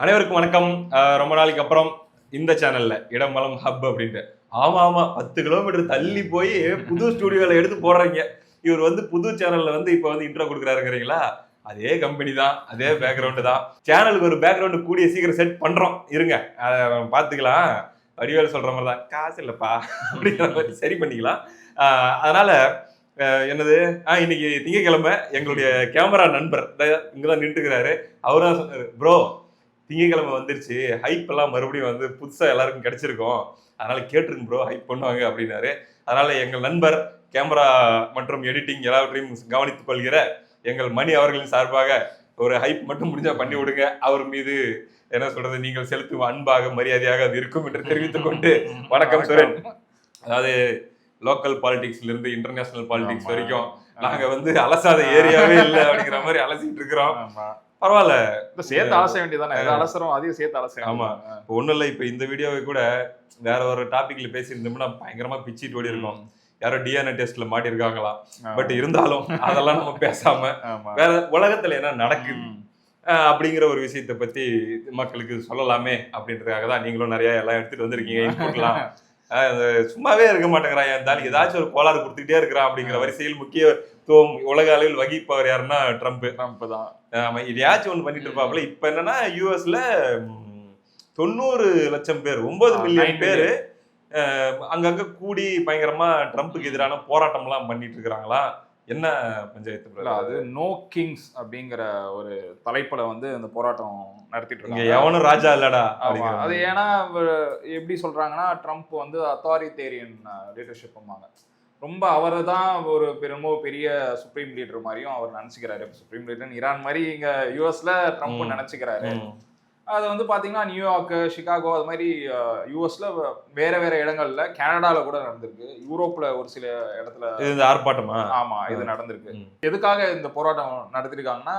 அனைவருக்கும் வணக்கம். ரொம்ப நாளைக்கு அப்புறம் இந்த சேனல்ல இடம் வளம் ஹப் அப்படின்ட்டு. ஆமா 10 கிலோமீட்டர் தள்ளி போய் புது ஸ்டுடியோல எடுத்து போடுறீங்க. இவர் வந்து புது சேனல்ல வந்து இப்ப வந்து இன்ட்ரோ கொடுக்குறாருங்கிறீங்களா? அதே கம்பெனி தான், அதே பேக்ரவுண்டு தான். சேனலுக்கு ஒரு பேக்ரவுண்டு கூடிய சீக்கிரம் செட் பண்றோம். இருங்க, பாத்துக்கலாம். வடிவேலு சொல்ற மாதிரி தான், காசு இல்லப்பா அப்படிங்கிற மாதிரி சரி பண்ணிக்கலாம். அதனால என்னது இன்னைக்கு திங்கட்கிழமை எங்களுடைய கேமரா நண்பர் இங்கதான் நின்றுக்கிறாரு. அவர்தான் சொன்னாரு, ப்ரோ திங்கக்கிழமை வந்துருச்சு, ஹைப் எல்லாம் மறுபடியும் வந்து புதுசா எல்லாருக்கும் கிடைச்சிருக்கும், அதனால கேட்டுருங்க ப்ரோ, ஹைப் பண்ணுவாங்க அப்படின்னாரு. அதனால எங்கள் நண்பர் கேமரா மற்றும் எடிட்டிங் எல்லாவற்றையும் கவனித்துக் கொள்கிற எங்கள் மணி அவர்களின் சார்பாக ஒரு ஹைப் மட்டும் முடிஞ்சா பண்ணி விடுங்க. அவர் மீது என்ன சொல்றது, நீங்கள் செலுத்தும் அன்பாக மரியாதையாக அது இருக்கும் என்று தெரிவித்துக் கொண்டு வணக்கம் சுரேன். அதாவது லோக்கல் பாலிடிக்ஸ்ல இருந்து இன்டர்நேஷனல் பாலிடிக்ஸ் வரைக்கும் நாங்க வந்து அலசாத ஏரியாவே இல்லை அப்படிங்கிற மாதிரி அலசிட்டு இருக்கிறோம். பரவாயில்ல, சேர்த்து அலச வேண்டியதானே, அலசரம் அதையும் சேர்த்து அலச. ஆமா, ஒண்ணும் இல்ல. இப்ப இந்த வீடியோவை கூட வேற ஒரு டாபிக்ல பேசியிருந்தோம்னா பயங்கரமா பிச்சிட்டு ஓடி இருக்கும். யாரோ டிஎன்ஏ டெஸ்ட்ல மாட்டிருக்காங்களா. பட் இருந்தாலும் அதெல்லாம் நம்ம பேசாம வேற உலகத்துல என்ன நடக்குது அப்படிங்கிற ஒரு விஷயத்த பத்தி மக்களுக்கு சொல்லலாமே அப்படின்றதுக்காக தான் நீங்களும் நிறைய எல்லாம் எடுத்துட்டு வந்திருக்கீங்க. இன்புட்லாம் சும்மாவே இருக்க மாட்டேங்கிறான், இருந்தாலும் ஏதாச்சும் ஒரு கோளாறு கொடுத்துக்கிட்டே இருக்கிறான் அப்படிங்கிற வரிசையில் முக்கியத்துவம் உலக அளவில் வகிப்பவர் யாருன்னா ட்ரம்ப் தான். ஆமா, இதையாச்சும் ஒண்ணு பண்ணிட்டு இருப்பாப்புல. இப்ப என்னன்னா யூஎஸ்ல 90 லட்சம் பேர், 9 மில்லியன் பேரு அங்கங்க கூடி பயங்கரமா ட்ரம்ப்புக்கு எதிரான போராட்டம் எல்லாம் பண்ணிட்டு இருக்கிறாங்களா. என்ன பஞ்சாயத்து? அது நோ கிங்ஸ் அப்படிங்கிற ஒரு தலைப்புல வந்து அந்த போராட்டம் நடத்திட்டு இருக்காங்க. எவனும் ராஜா இல்லடா. அது ஏன்னா எப்படி சொல்றாங்கன்னா, ட்ரம்ப் வந்து அத்தாரிட்டேரியன் லீடர்ஷிப், ரொம்ப அவரை தான் ஒரு ரொம்ப பெரிய சுப்ரீம் லீடர் மாதிரியும் அவர் நினைச்சுக்கிறாரு. சுப்ரீம் லீடர் ஈரான் மாதிரி இங்க யூஎஸ்ல ட்ரம்ப் நினைச்சுக்கிறாரு. அது வந்து பாத்தீங்கன்னா நியூயார்க், சிகாகோ, அது மாதிரி யூஎஸ்ல வேற வேற இடங்கள்ல, கனடால கூட நடந்திருக்கு, யூரோப்ல ஒரு சில இடத்துல ஆர்ப்பாட்டமா. ஆமா, இது நடந்திருக்கு. எதுக்காக இந்த போராட்டம் நடத்திருக்காங்கன்னா,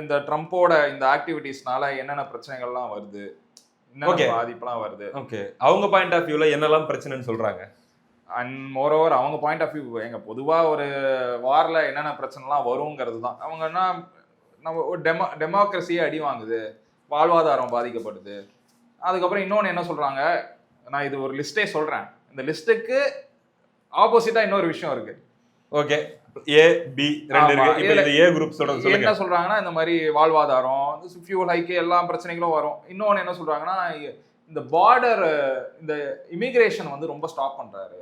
இந்த ட்ரம்போட இந்த ஆக்டிவிட்டிஸ்னால என்னென்ன பிரச்சனைகள்லாம் வருது, என்னென்ன பாதிப்புலாம் வருது. ஓகே, அவங்க பாயிண்ட் ஆஃப் வியூல என்னெல்லாம் பிரச்சனைன்னு சொல்றாங்க. அண்ட் மோரோவர் அவங்க பாயிண்ட் ஆஃப் வியூ எங்க பொதுவாக ஒரு வாரில் என்னென்ன பிரச்சனைலாம் வருங்கிறது தான். அவங்க என்ன, நம்ம ஒரு டெமோக்ரஸியே அடி வாங்குது, வாழ்வாதாரம் பாதிக்கப்படுது. அதுக்கப்புறம் இன்னொன்று என்ன சொல்கிறாங்க, நான் இது ஒரு லிஸ்ட்டே சொல்கிறேன், இந்த லிஸ்ட்டுக்கு ஆப்போசிட்டாக இன்னொரு விஷயம் இருக்கு. ஓகே, ஏ பி ரெண்டு இருக்கு. இப்போ இந்த ஏ குரூப் சொல்றது என்ன சொல்றாங்கன்னா, இந்த மாதிரி வாழ்வாதாரம், ஃபியூல் ஹைக்கு, எல்லா பிரச்சனைகளும் வரும். இன்னொன்று என்ன சொல்றாங்கன்னா, இந்த பார்டர், இந்த இமிகிரேஷன் வந்து ரொம்ப ஸ்டாப் பண்றாரு,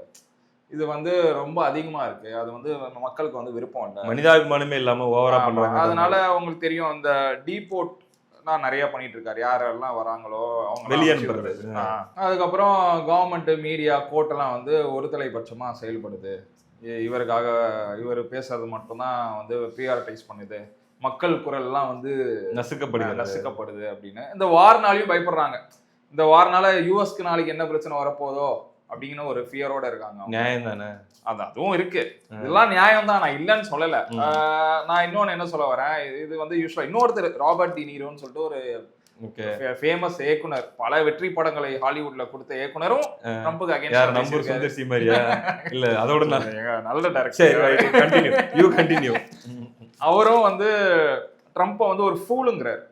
இது வந்து ரொம்ப அதிகமா இருக்கு, அது வந்து மக்களுக்கு வந்து விருப்பம் இல்லை, மனிதாபிமானமே இல்லாம ஓவரா பண்றாங்க. அதனால உங்களுக்கு தெரியும், இந்த டீபோர்ட் நான் நிறைய பண்ணிட்டு இருக்காரு, யாரெல்லாம் வராங்களோ அவங்க வெளியேறது. அதுக்கப்புறம் கவர்மெண்ட், மீடியா, கோர்ட்டெல்லாம் வந்து ஒரு தலைபட்சமா செயல்படுது, இவருக்காக இவர் பேசுறது மட்டும்தான் வந்து ப்ரியாரிட்டைஸ் பண்ணுது, மக்கள் குரல் எல்லாம் வந்து நசுக்கப்படுது அப்படின்னு இந்த வார்னாலையும் பயப்படுறாங்க. இந்த வாரனால யூஎஸ்க்கு நாளைக்கு என்ன பிரச்சனை வரப்போதோ அப்படிங்கிற ஒரு ஃபியரோட இருக்காங்க. நியாயம் தானே அது, அதுவும் இருக்கு, இதெல்லாம் நியாயம் தான், நான் இல்லைன்னு சொல்லல. நான் இன்னொன்னு என்ன சொல்ல வரேன், இது வந்து யூஸ்வலா இன்னொருத்தர் ராபர்ட் டி நீரோன்னு சொல்லிட்டு ஒரு ஃபேமஸ் இயக்குனர், பல வெற்றி படங்களை ஹாலிவுட்ல கொடுத்த இயக்குனரும் ட்ரம்புக்கு அகைன்ஸ்ட் இல்ல, அதோட நல்ல டைரக்டர் அவரும் வந்து ட்ரம்ப்பை வந்து ஒரு ஃபூலுங்கிறார்.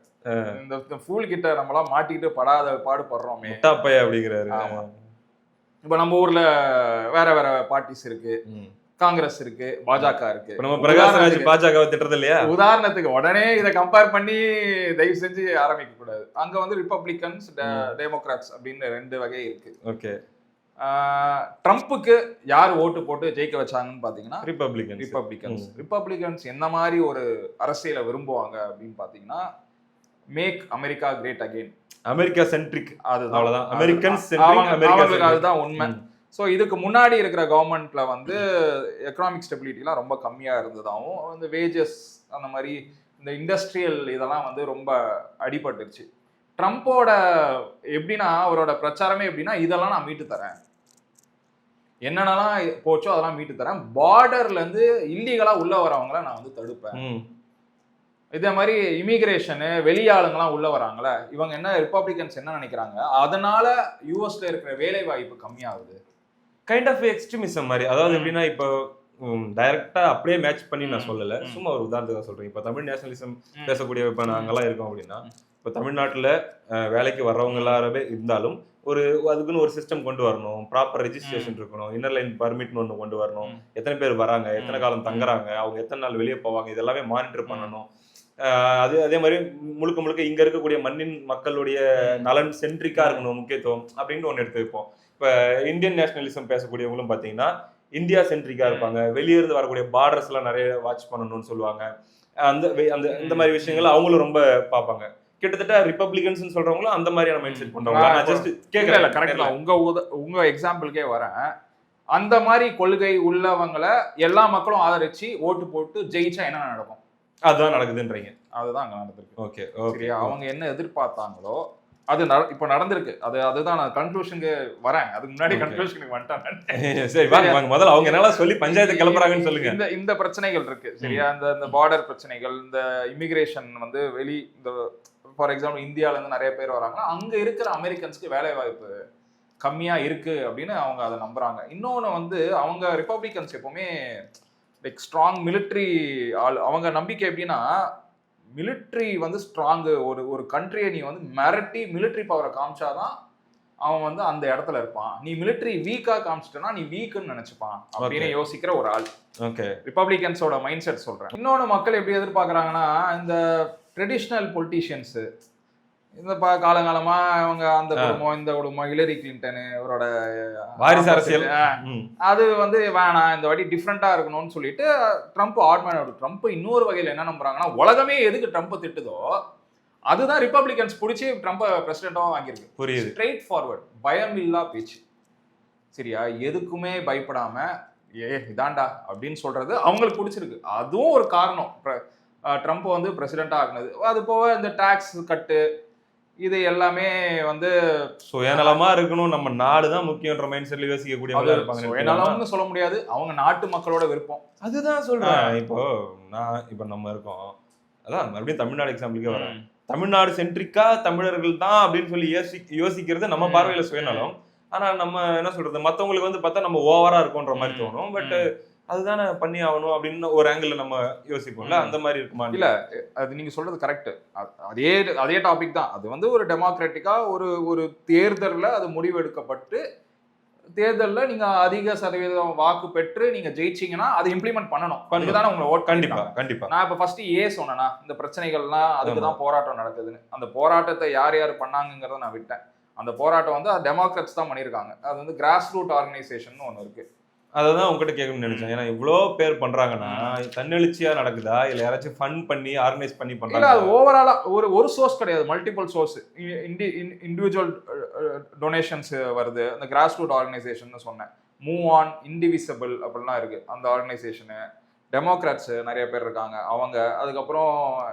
இந்த ஃபூல் கிட்ட நம்மளாம் மாட்டிக்கிட்டு படாத பாடுபடுறோமே அப்படிங்கிறாரு. இப்ப நம்ம ஊர்ல வேற வேற பார்ட்டிஸ் இருக்கு, காங்கிரஸ் இருக்கு, பாஜக இருக்கு. நம்ம பிரகாஷ்ராஜ் பாஜக திட்டறது இல்லையா? உதாரணத்துக்கு உடனே இதை கம்பேர் பண்ணி தயவு செஞ்சு ஆரம்பிக்க கூடாது. அங்க வந்து ரிப்பப்ளிகன்ஸ், டெமோக்ராட்ஸ் அப்படின்னு ரெண்டு வகை இருக்கு. ஓகே, ட்ரம்ப்புக்கு யார் ஓட்டு போட்டு ஜெயிக்க வச்சாங்கன்னு பாத்தீங்கன்னா ரிப்பப்ளிகன்ஸ் என்ன மாதிரி ஒரு அரசியலை விரும்புவாங்க அப்படின்னு பாத்தீங்கன்னா, make America great again, America centric, அதுதான் அமெரிக்கன்ஸ், அதுதான் உண்மை. ஸோ இதுக்கு முன்னாடி இருக்கிற கவர்மெண்ட்ல வந்து எக்கனாமிக் ஸ்டெபிலிட்டிலாம் ரொம்ப கம்மியா இருந்ததாகவும், இந்த வேஜஸ் அந்த மாதிரி இந்த இண்டஸ்ட்ரியல் இதெல்லாம் வந்து ரொம்ப அடிபட்டுருச்சு. ட்ரம்ப்போட எப்படின்னா, அவரோட பிரச்சாரமே எப்படின்னா, இதெல்லாம் நான் மீட்டு தரேன், என்னென்னலாம் போச்சோ அதெல்லாம் மீட்டு தரேன், பார்டர்ல இருந்து இல்லீகலா உள்ள வரவங்களை நான் வந்து தடுப்பேன், இதே மாதிரி இமிகிரேஷனு, வெளியாளுங்கெல்லாம் உள்ள வராங்களே, இவங்க என்ன ரிப்பப்ளிகன்ஸ் என்ன நினைக்கிறாங்க, அதனால யூஎஸ்ல இருக்கிற வேலை வாய்ப்பு கம்மியாகுது. கைண்ட் ஆஃப் எக்ஸ்ட்ரீமிசம் மாதிரி. அதாவது எப்படின்னா, இப்போ டைரக்டா அப்படியே மேட்ச் பண்ணி நான் சொல்லல, சும்மா ஒரு உதாரணத்துக்கு சொல்றேன். இப்ப தமிழ் நேஷனலிசம் பேசக்கூடிய இப்ப நாங்கெல்லாம் இருக்கோம் அப்படின்னா, இப்ப தமிழ்நாட்டுல வேலைக்கு வர்றவங்க எல்லாருமே இருந்தாலும் அதுக்குன்னு ஒரு சிஸ்டம் கொண்டு வரணும், ப்ராப்பர் ரெஜிஸ்ட்ரேஷன் இருக்கணும், இன்னர் லைன் பர்மிட்னு ஒன்று கொண்டு வரணும், எத்தனை பேர் வராங்க, எத்தனை காலம் தங்குறாங்க, அவங்க எத்தனை நாள் வெளியே போவாங்க, இதெல்லாமே மானிட்டர் பண்ணணும். அதே மாதிரி முழுக்க முழுக்க இங்க இருக்கக்கூடிய மண்ணின் மக்களுடைய நலன் சென்ட்ரிக்கா இருக்கணும், முக்கியத்துவம் அப்படின்னு ஒன்று எடுத்து வைப்போம். இப்ப இந்தியன் நேஷனலிசம் பேசக்கூடியவங்களும் பாத்தீங்கன்னா இந்தியா சென்ட்ரிக்கா இருப்பாங்க, வெளியே இருந்து வரக்கூடிய பார்டர்ஸ் எல்லாம் நிறைய வாட்ச் பண்ணணும்னு சொல்லுவாங்க. அந்த அந்த இந்த மாதிரி விஷயங்கள் அவங்களும் ரொம்ப பார்ப்பாங்க. கிட்டத்தட்ட ரிப்பப்ளிகன்ஸ் சொல்றவங்களும் அந்த மாதிரியான மைண்ட் செட் பண்றவங்க. நான் ஜஸ்ட் கேட்கல, கரெக்டா உங்க எக்ஸாம்பிளுக்கே வரேன். அந்த மாதிரி கொள்கை உள்ளவங்களை எல்லா மக்களும் ஆதரிச்சு ஓட்டு போட்டு ஜெயிச்சா என்ன நடக்கும்? அதுதான் நடக்குதுன்றீங்க. அதுதான் அங்க நடந்திருக்கு. ஓகே, சரியா? அவங்க என்ன எதிர்பார்த்தாங்களோ அது இப்ப நடந்திருக்கு. அதுதான் நான் கன்க்ளூஷனுக்கு வரேன். அதுக்கு முன்னாடி கன்க்ளூஷனுக்கு வந்துட்டேன். சரி வாங்க முதல்ல அவங்க என்னெல்லாம் சொல்லி பஞ்சாயத்து கிளப்புறாங்கன்னு சொல்லுங்க. இந்த பிரச்சனைகள் இருக்கு, சரியா? இந்த பார்டர் பிரச்சனைகள், இந்த இமிகிரேஷன் வந்து இந்த ஃபார் எக்ஸாம்பிள் இந்தியால இருந்து நிறைய பேர் வராங்கன்னா அங்க இருக்கிற அமெரிக்கன்ஸ்க்கு வேலை வாய்ப்பு கம்மியா இருக்கு அப்படின்னு அவங்க அதை நம்புறாங்க. இன்னொன்னு வந்து அவங்க ரிப்பப்ளிகன்ஸ் எப்பவுமே லைக் ஸ்ட்ராங் மிலிட்ரி அவங்க நம்பிக்கை எப்படின்னா, மிலிட்ரி வந்து ஸ்ட்ராங், ஒரு கண்ட்ரியை நீ வந்து மிரட்டி மிலிட்ரி பவரை காமிச்சாதான் அவன் வந்து அந்த இடத்துல இருப்பான். நீ மிலிட்ரி வீக்கா காமிச்சிட்டனா நீ வீக்குன்னு நினைச்சுப்பான் அப்படின்னு யோசிக்கிற ஒரு ஆள். ஓகே, ரிப்பப்ளிகன்ஸோட மைண்ட் செட் சொல்றேன். இன்னொன்று மக்கள் எப்படி எதிர்பார்க்குறாங்கன்னா, இந்த ட்ரெடிஷ்னல் பொலிட்டீஷியன்ஸு இந்த காலங்காலமா அவங்க அந்த குடும்பம் இந்த குடும்பம், ஹிலரி கிளின்டன் அவரோட வாரிசு அரசியல், அது வந்து வேணாம், இந்த வாட்டி டிஃப்ரெண்டா இருக்கணும்னு சொல்லிட்டு ட்ரம்ப் ட்ரம்ப் இன்னொரு வகையில் என்ன நம்புறாங்கன்னா, உலகமே எதுக்கு ட்ரம்ப் திட்டுதோ அதுதான் ரிப்பப்ளிகன்ஸ் பிடிச்சி ட்ரம்ப் பிரசிடென்ட்டாக வாங்கியிருக்கு. புரியுது, ஸ்ட்ரெயிட் ஃபார்வர்ட், பயம் இல்லா பேச்சு, சரியா? எதுக்குமே பயப்படாம இதாண்டா அப்படின்னு சொல்றது அவங்களுக்கு பிடிச்சிருக்கு. அதுவும் ஒரு காரணம் ட்ரம்ப் வந்து பிரசிடென்ட்டா ஆகுனது. அது போக இந்த டாக்ஸ் கட்டு இது எல்லாமே வந்து சுயநலமா இருக்கணும், நம்ம நாடு தான் முக்கியன்ற மைண்ட் செட்ல யோசிக்கக்கூடியவங்களா இருப்பாங்க. சுயநலம்னு சொல்ல முடியாது, அவங்க நாட்டு மக்களோட விருப்பம். அதுதான் சொல்றேன். இப்போ நம்ம இருக்கோம், அதான் மறுபடியும் தமிழ்நாடு எக்ஸாம்பிளுக்கே வரேன். தமிழ்நாடு சென்ட்ரிக்கா தமிழர்கள் தான் அப்படின்னு சொல்லி யோசிக்கிறது நம்ம பார்வையில சுயநலம். ஆனா நம்ம என்ன சொல்றது, மத்தவங்களுக்கு வந்து பார்த்தா நம்ம ஓவரா இருக்கோன்ற மாதிரி தோணும். பட் அதுதானே பண்ணி ஆகணும் அப்படின்னு ஒரு ஆங்கிள் நம்ம யோசிப்போம்ல, அந்த மாதிரி இருக்குமா? இல்ல, அது நீங்க சொல்றது கரெக்ட். அதே டாபிக் தான். அது வந்து ஒரு டெமோக்ராட்டிக்கா ஒரு தேர்தல்ல அது முடிவெடுக்கப்பட்டு தேர்தலில் நீங்க அதிக சதவீதம் வாக்கு பெற்று நீங்க ஜெயிச்சீங்கன்னா அதை இம்ப்ளிமெண்ட் பண்ணணும். அதுக்குதானே உங்களை ஓட். கண்டிப்பா. நான் இப்ப ஃபர்ஸ்ட் சொன்னேன்னா இந்த பிரச்சனைகள்லாம் அதுக்குதான் போராட்டம் நடக்குதுன்னு. அந்த போராட்டத்தை யார் யார் பண்ணாங்கிறத நான் விட்டேன். அந்த போராட்டம் வந்து டெமோக்ராட்ஸ் தான் பண்ணியிருக்காங்க. அது வந்து கிராஸ் ரூட் ஆர்கனைசேஷன் ஒன்று இருக்கு. அதான் உங்ககிட்ட கேட்கணும்னு நினைச்சேன். ஏன்னா இவ்வளோ பேர் பண்றாங்கன்னா தன்னெழுச்சியா நடக்குதா இல்ல யாராச்சும் ஃபண்ட் பண்ணி ஆர்கனைஸ் பண்ணி பண்றாங்க? அது ஓவராலா ஒரு சோர்ஸ் கிடையாது, மல்டிபிள் சோர்ஸ். இண்டிவிஜுவல் டொனேஷன்ஸ் வருது. அந்த கிராஸ் ரூட் ஆர்கனைசேஷன் சொன்னேன். மூவ் ஆன், இன்டிவிசிபிள் அப்படிலாம் இருக்கு அந்த ஆர்கனைசேஷனு. டெமோக்ராட்ஸ் நிறைய பேர் இருக்காங்க அவங்க. அதுக்கப்புறம்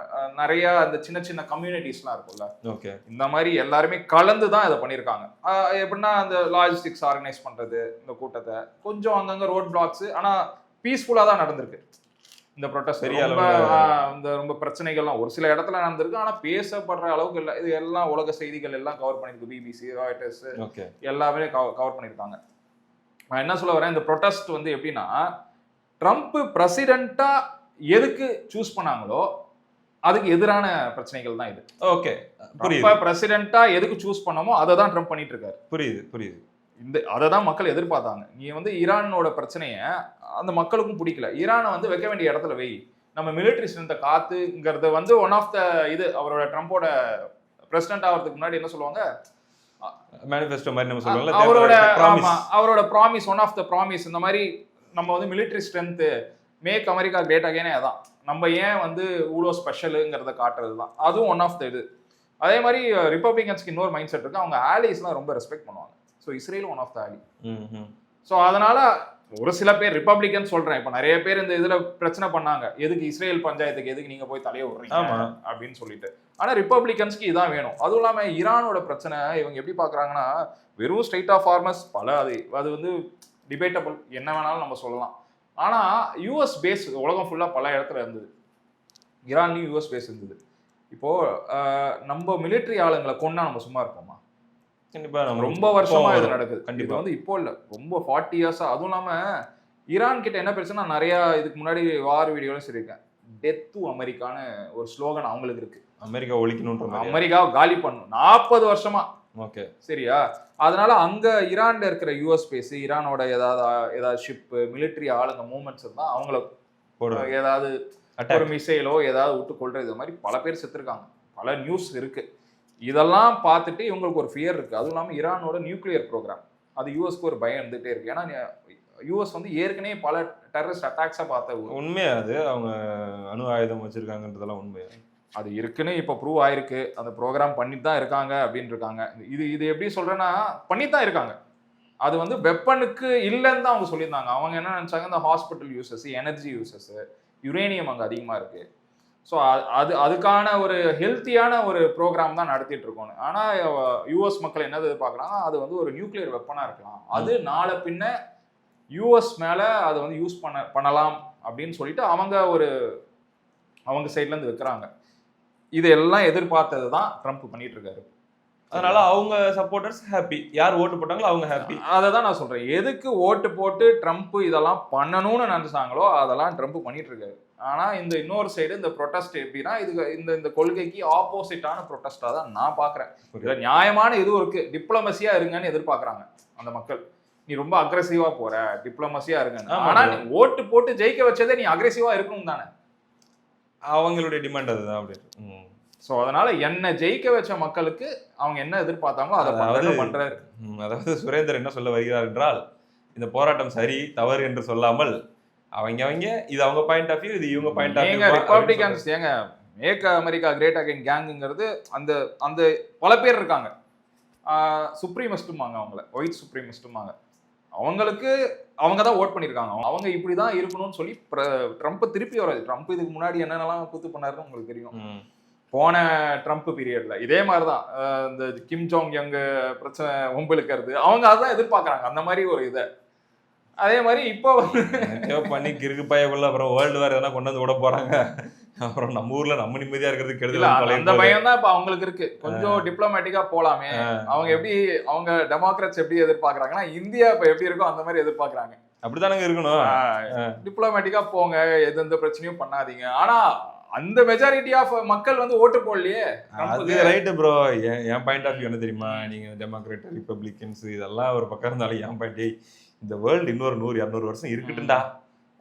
நிறைய அந்த சின்ன சின்ன கம்யூனிட்டிஸ்லாம் இருக்கும்ல, ஓகே, இந்த மாதிரி எல்லாருமே கலந்து தான் இதை பண்ணியிருக்காங்க. எப்படின்னா அந்த லாஜிஸ்டிக்ஸ் ஆர்கனைஸ் பண்றது, இந்த கூட்டத்தை கொஞ்சம் அங்கங்க ரோட் பிளாக்ஸ், ஆனா பீஸ்ஃபுல்லா தான் நடந்திருக்கு இந்த ப்ரொட்டஸ்ட். ரொம்ப பிரச்சனைகள்லாம் ஒரு சில இடத்துல நடந்திருக்கு, ஆனா பேசப்படுற அளவுக்கு இல்லை. இது எல்லாம் உலக செய்திகள் எல்லாம் கவர் பண்ணிருக்கு, பிபிசி, ராய்டர்ஸ் எல்லாமே கவர் பண்ணியிருக்காங்க. நான் என்ன சொல்ல வரேன், இந்த ப்ரொட்டஸ்ட் வந்து எப்படின்னா, ட்ரம்ப் பிரசிடென்ட்டா எதுக்கு சூஸ் பண்ணாங்களோ அதுக்கு எதிரான பிரச்சனைகள் தான் இது. ஓகே, புரியுது. பிரசிடென்ட்டா எதுக்கு சூஸ் பண்ணமோ அதை தான் ட்ரம்ப் பண்ணிட்டு இருக்காரு. புரியுது. அதை தான் மக்கள் எதிர்பார்த்தாங்க. நீ வந்து ஈரானோட பிரச்சனையை அந்த மக்களுக்கும் பிடிக்கல. ஈரானை வந்து வைக்க வேண்டிய இடத்துல வை, நம்ம மிலிட்டரி ஸ்ட்ரென்த்தை காத்துங்கிறது வந்து ஒன் ஆஃப் த இது. அவரோட ட்ரம்போட பிரசிடென்ட் ஆகிறதுக்கு முன்னாடி என்ன சொல்லுவாங்க, மேனிஃபெஸ்டோ மாதிரி நம்ம சொல்லுவாங்க, அவரோட promise, one of the promise. இந்த மாதிரி நம்ம வந்து military strength, make America great அகைனே அதான். நம்ம ஏன் வந்து இவ்வளோ ஸ்பெஷலுங்கிறத காட்டுறது தான். அதுவும் ஒன் ஆஃப் த இது. அதே மாதிரி ரிப்பப்ளிகன்ஸ்க்கு இன்னொரு மைண்ட் செட் இருக்கு, அவங்க ஆலிஸ்லாம் ரொம்ப ரெஸ்பெக்ட் பண்ணுவாங்க. ஸோ இஸ்ரேலும் ஒன் ஆஃப் த ஆலி. ஸோ அதனால ஒரு சில பேர் ரிப்பப்ளிகன் சொல்றேன், இப்போ நிறைய பேர் இந்த இதுல பிரச்சனை பண்ணாங்க, எதுக்கு இஸ்ரேல் பஞ்சாயத்துக்கு எதுக்கு நீங்க போய் தலைய விடுறீங்க அப்படின்னு சொல்லிட்டு. ஆனா ரிப்பப்ளிகன்ஸ்க்கு இதான் வேணும். அதுவும் இல்லாம ஈரானோட பிரச்சனை இவங்க எப்படி பாக்குறாங்கன்னா, வெறும் ஸ்ட்ரெயிட் ஆஃப் ஃபார்மர்ஸ் பல அது வந்து டிபேட்டபிள், என்ன வேணாலும் நம்ம சொல்லலாம். ஆனால் யூஎஸ் பேஸ் உலகம் ஃபுல்லாக பல இடத்துல இருந்தது. ஈரான்லையும் யூஎஸ் பேஸ் இருந்தது. இப்போது நம்ம மிலிட்ரி ஆளுங்களை கொண்டா நம்ம சும்மா இருப்போமா? கண்டிப்பாக. ரொம்ப வருஷமாக இது நடக்குது. கண்டிப்பாக வந்து இப்போ இல்லை, ரொம்ப 40 இயர்ஸாக. அதுவும் இல்லாமல் ஈரான் கிட்ட என்ன பிரச்சனை, நிறைய இதுக்கு முன்னாடி வார் வீடியோல சொல்லியிருக்கேன், டெத் டு அமெரிக்கான்னு ஒரு ஸ்லோகன் அவங்களுக்கு இருக்கு. அமெரிக்கா ஒழிக்கணும்ன்ற மாதிரி. அமெரிக்காவை காலி பண்ணும் 40 வருஷமா. ஓகே, சரியா? அதனால அங்க ஈரான்ல இருக்கிற யூஎஸ் பேஸ், ஈரானோட ஏதாவது ஷிப், மிலிட்டரி ஆளுங்க மூவ்மெண்ட்ஸ் தான் அவங்கள ஏதாவது ஒரு மிசைலோ ஏதாவது விட்டு கொள்றது, இது மாதிரி பல பேர் செத்துருக்காங்க, பல நியூஸ் இருக்கு. இதெல்லாம் பார்த்துட்டு இவங்களுக்கு ஒரு ஃபியர் இருக்கு. அதுவும் இல்லாமல் ஈரானோட நியூக்ளியர் ப்ரோக்ராம், அது யூஎஸ்க்கு ஒரு பயம் இருந்துகிட்டே இருக்கு. ஏன்னா யூஎஸ் வந்து ஏற்கனவே பல டெரரிஸ்ட் அட்டாக்ஸா பார்த்த உண்மையா அது அவங்க அணு ஆயுதம் வச்சிருக்காங்கன்றதெல்லாம் உண்மையா அது இருக்குன்னு இப்போ ப்ரூவ் ஆயிருக்கு. அந்த ப்ரோக்ராம் பண்ணிட்டு தான் இருக்காங்க அப்படின்னு இருக்காங்க. இது எப்படி சொல்றேன்னா பண்ணிட்டு தான் இருக்காங்க. அது வந்து வெப்பனுக்கு இல்லைன்னு தான் அவங்க சொல்லியிருந்தாங்க. அவங்க என்ன நினைச்சாங்க, இந்த hospital uses, energy uses, uranium அங்கே அதிகமாக இருக்கு, ஸோ அதுக்கான ஒரு ஹெல்த்தியான ஒரு ப்ரோக்ராம் தான் நடத்திட்டு இருக்கோம். ஆனால் யூஎஸ் மக்கள் என்ன எதிர்பார்க்குறாங்க, அது வந்து ஒரு நியூக்ளியர் வெப்பனாக இருக்கலாம், அது நாளை பின்ன யூஎஸ் மேலே அதை வந்து யூஸ் பண்ணலாம் அப்படின்னு சொல்லிட்டு அவங்க சைட்லேருந்து வைக்கிறாங்க. இதெல்லாம் எதிர்பார்த்தது தான் ட்ரம்ப் பண்ணிட்டு இருக்காரு. அதனால அவங்க சப்போர்ட்டர்ஸ் ஹாப்பி, யார் ஓட்டு போட்டாங்களோ அவங்க ஹாப்பி. அதை தான் நான் சொல்றேன், எதுக்கு ஓட்டு போட்டு ட்ரம்ப் இதெல்லாம் பண்ணணும்னு நினைச்சாங்களோ அதெல்லாம் ட்ரம்ப் பண்ணிட்டு இருக்காரு. ஆனா இந்த இன்னொரு சைடு இந்த ப்ரொட்டஸ்ட் எப்படின்னா, இந்த கொள்கைக்கு ஆப்போசிட்டான ப்ரொட்டஸ்டா தான் நான் பாக்குறேன். இதுல நியாயமான இதுவும் இருக்கு, டிப்ளமசியா இருங்கன்னு எதிர்பார்க்கறாங்க அந்த மக்கள். நீ ரொம்ப அக்ரெசிவா போற, டிப்ளமசியா இருங்க. ஆனா நீ ஓட்டு போட்டு ஜெயிக்க வச்சதே நீ அக்ரெசிவா இருக்கணும் தானே, அவங்களுடைய டிமாண்ட் அதுதான். அப்படி ஸோ அதனால என்ன ஜெயிக்க வச்ச மக்களுக்கு அவங்க என்ன எதிர்பார்த்தாங்களோ அதை பண்றாரு. அதாவது சுரேந்தர் என்ன சொல்ல வருகிறார் என்றால், இந்த போராட்டம் சரி தவறு என்று சொல்லாமல் அவங்க இது அவங்க பாயிண்ட் ஆஃப் வியூ, இது இவங்க பாயிண்ட் ஆஃப் வியூ. ரிபப்ளிகன்ஸ் ஏங்க மேக் அமெரிக்கா கிரேட் அகைன் கேங்குங்கிறது அந்த அந்த பல பேர் இருக்காங்க, சுப்ரீமிஸ்டுமாங்க, அவங்கள ஒயிட் சுப்ரீமிஸ்டுமாங்க. அவங்களுக்கு அவங்க தான் ஓட் பண்ணியிருக்காங்க, அவங்க இப்படி தான் இருக்கணும்னு சொல்லி ட்ரம்ப் திருப்பி வராது. ட்ரம்ப் இதுக்கு முன்னாடி என்னென்னலாம் கூத்து பண்ணாருன்னு உங்களுக்கு தெரியும். போன ட்ரம்ப் பீரியட்ல இதே மாதிரி தான் இந்த கிம் ஜோங் யங் பிரச்சனை ஒம்பளுக்கிறது, அவங்க அதான் எதிர்பார்க்குறாங்க அந்த மாதிரி ஒரு இதை. அதே மாதிரி இப்போ பண்ணி கிறுக்கு பயக்குள்ள அப்புறம் வேர்ல்டு வேர் எதனா கொண்டு வந்து விட போறாங்க, அப்புறம் நம்ம ஊர்ல நம்ம நிம்மதியா இருக்கிறது கெடுதல். அந்த பயம் தான் இப்ப அவங்களுக்கு இருக்கு. கொஞ்சம் டிப்ளமேட்டிக்கா போலாமே, அவங்க டெமோக்ராட்ஸ் எப்படி எதிர்பார்க்கறாங்கன்னா இந்தியா இப்ப எப்படி இருக்கோ அந்த மாதிரி எதிர்பார்க்கறாங்க. அப்படித்தானங்க இருக்கணும், டிப்ளமேட்டிக்கா போங்க, எந்த பிரச்சனையும் பண்ணாதீங்க. ஆனா அந்த மெஜாரிட்டி ஆஃப் மக்கள் வந்து ஓட்டு போடலையே. அது ரைட்டு ப்ரோ. என் பாயிண்ட் ஆஃப் வியூ என்ன தெரியுமா, நீங்க டெமோக்ராட் ரிப்பப்ளிகன்ஸ் இதெல்லாம் ஒரு பக்கம் இருந்தாலும் என் பாயிண்ட், இந்த வேர்ல்டு இன்னொரு 100-200 வருஷம் இருக்கட்டும்டா,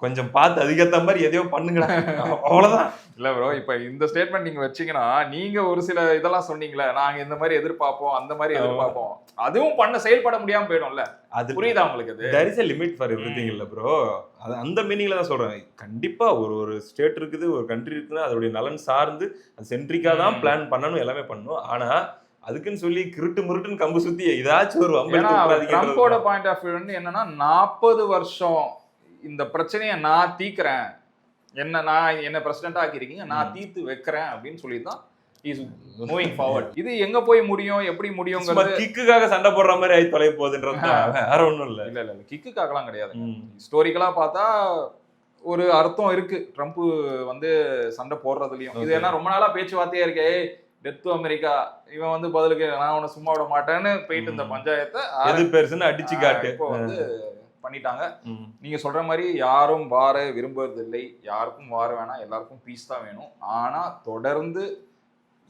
கொஞ்சம் பார்த்து அதுக்கேற்ற மாதிரி எதையோ பண்ணுங்கடா, அவ்வளவுதான். இல்ல ப்ரோ, இப்ப இந்த ஸ்டேட்மெண்ட் நீங்க வச்சீங்கன்னா, நீங்க ஒரு சில இதெல்லாம் சொன்னீங்களே, நாங்க இந்த மாதிரி எதிர்பார்ப்போம் அந்த மாதிரி எதிர்பார்ப்போம், அதுவும் செயல்பட முடியாம போயிடும்ல. அது புரியுதா உங்களுக்கு? அது there is a limit for everything இல்ல ப்ரோ. அது அந்த மீனிங்ல தான் சொல்றேன். கண்டிப்பா ஒரு ஸ்டேட் இருக்குது, ஒரு கண்ட்ரி இருக்குன்னா அதோடைய நலன் சார்ந்து அது சென்ட்ரிக்கா தான் பிளான் பண்ணணும், எல்லாமே பண்ணணும். ஆனா அதுக்குன்னு சொல்லி கிருட்டு முருட்டுன்னு கம்பு சுத்தி ஏதாச்சும் ஒரு ட்ரம்போட பாயிண்ட் ஆஃப் வியூ வந்து என்னன்னா, 40 வருஷம் இந்த பிரச்சனையை நான் தீக்கிறேன், என்ன பிரசிடென்ட் ஆக்கிருக்கீங்க, நான் தீர்த்து வைக்கிறேன் அப்படின்னு சொல்லி தான் இஸ் மூவிங் ஃபார்வர்ட். இது எங்க போய் முடியும், எப்படி முடியும்ங்கிறது கிக்குக்காக சண்டை போடுற மாதிரி ஆயி தொலை போகுதுன்றது வேற ஒண்ணும் இல்ல. இல்ல கிக்குக்காகலாம் கிடையாது. ஹிஸ்டோரிக்கலா பார்த்தா ஒரு அர்த்தம் இருக்கு ட்ரம்ப் வந்து சண்டை போடுறதுலயும். இது என்ன ரொம்ப நாளா பேச்சுவார்த்தையா இருக்கே, டெத் டு அமெரிக்கா, இவன் வந்து பதிலுக்கு நான் உன்னை சும்மா விட மாட்டேன்னு போயிட்டு இந்த பஞ்சாயத்தை அடிச்சு காட்டு இப்போ வந்து பண்ணிட்டாங்க. நீங்க சொல்ற மாதிரி யாரும் வார விரும்புவதில்லை, யாருக்கும் வார வேணாம், எல்லாருக்கும் பீஸ் தான் வேணும். ஆனா தொடர்ந்து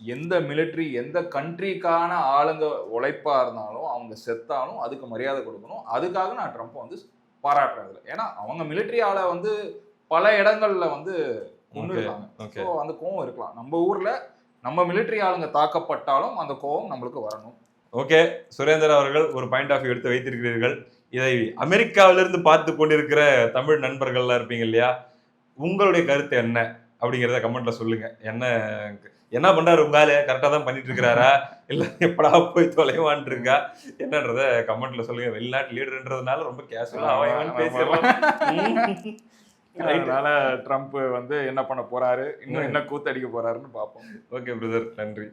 எந்த மிலிட்ரி எந்த கண்ட்ரிக்கான ஆளுங்க உழைப்பா இருந்தாலும் அவங்க செத்தாலும் அதுக்கு மரியாதை கொடுக்கணும். அதுக்காக நான் ட்ரம்ப் வந்து பாராட்டுறேன். ஏன்னா அவங்க மிலிட்ரி ஆளை வந்து பல இடங்கள்ல வந்து கொண்டு இருக்காங்க. ஸோ அந்த கோவம் இருக்கலாம். நம்ம ஊர்ல நம்ம மிலிட்ரி ஆளுங்க தாக்கப்பட்டாலும் அந்த கோவம் நம்மளுக்கு வரணும். ஓகே, சுரேந்தர் அவர்கள் ஒரு பாயிண்ட் ஆஃப் வியூ எடுத்து வைத்திருக்கிறீர்கள். இதை அமெரிக்காவிலிருந்து பார்த்து கொண்டிருக்கிற தமிழ் நண்பர்கள்லாம் இருப்பீங்க இல்லையா, உங்களுடைய கருத்து என்ன அப்படிங்கிறத கமெண்ட்ல சொல்லுங்க. என்ன பண்றாரு உங்கால, கரெக்டா தான் பண்ணிட்டு இருக்கிறாரா, இல்ல எப்படா போய் தொலைவான் இருக்கா என்னன்றத கமெண்ட்ல சொல்லுங்க. வெளிநாட்டு லீடர்ன்றதுனால ரொம்ப கேஷுவலா அவன் பேசிடலாம். அதனால ட்ரம்ப் வந்து என்ன பண்ண போறாரு, இன்னும் என்ன கூத்தடிக்க போறாருன்னு பார்ப்போம். ஓகே பிரதர், நன்றி.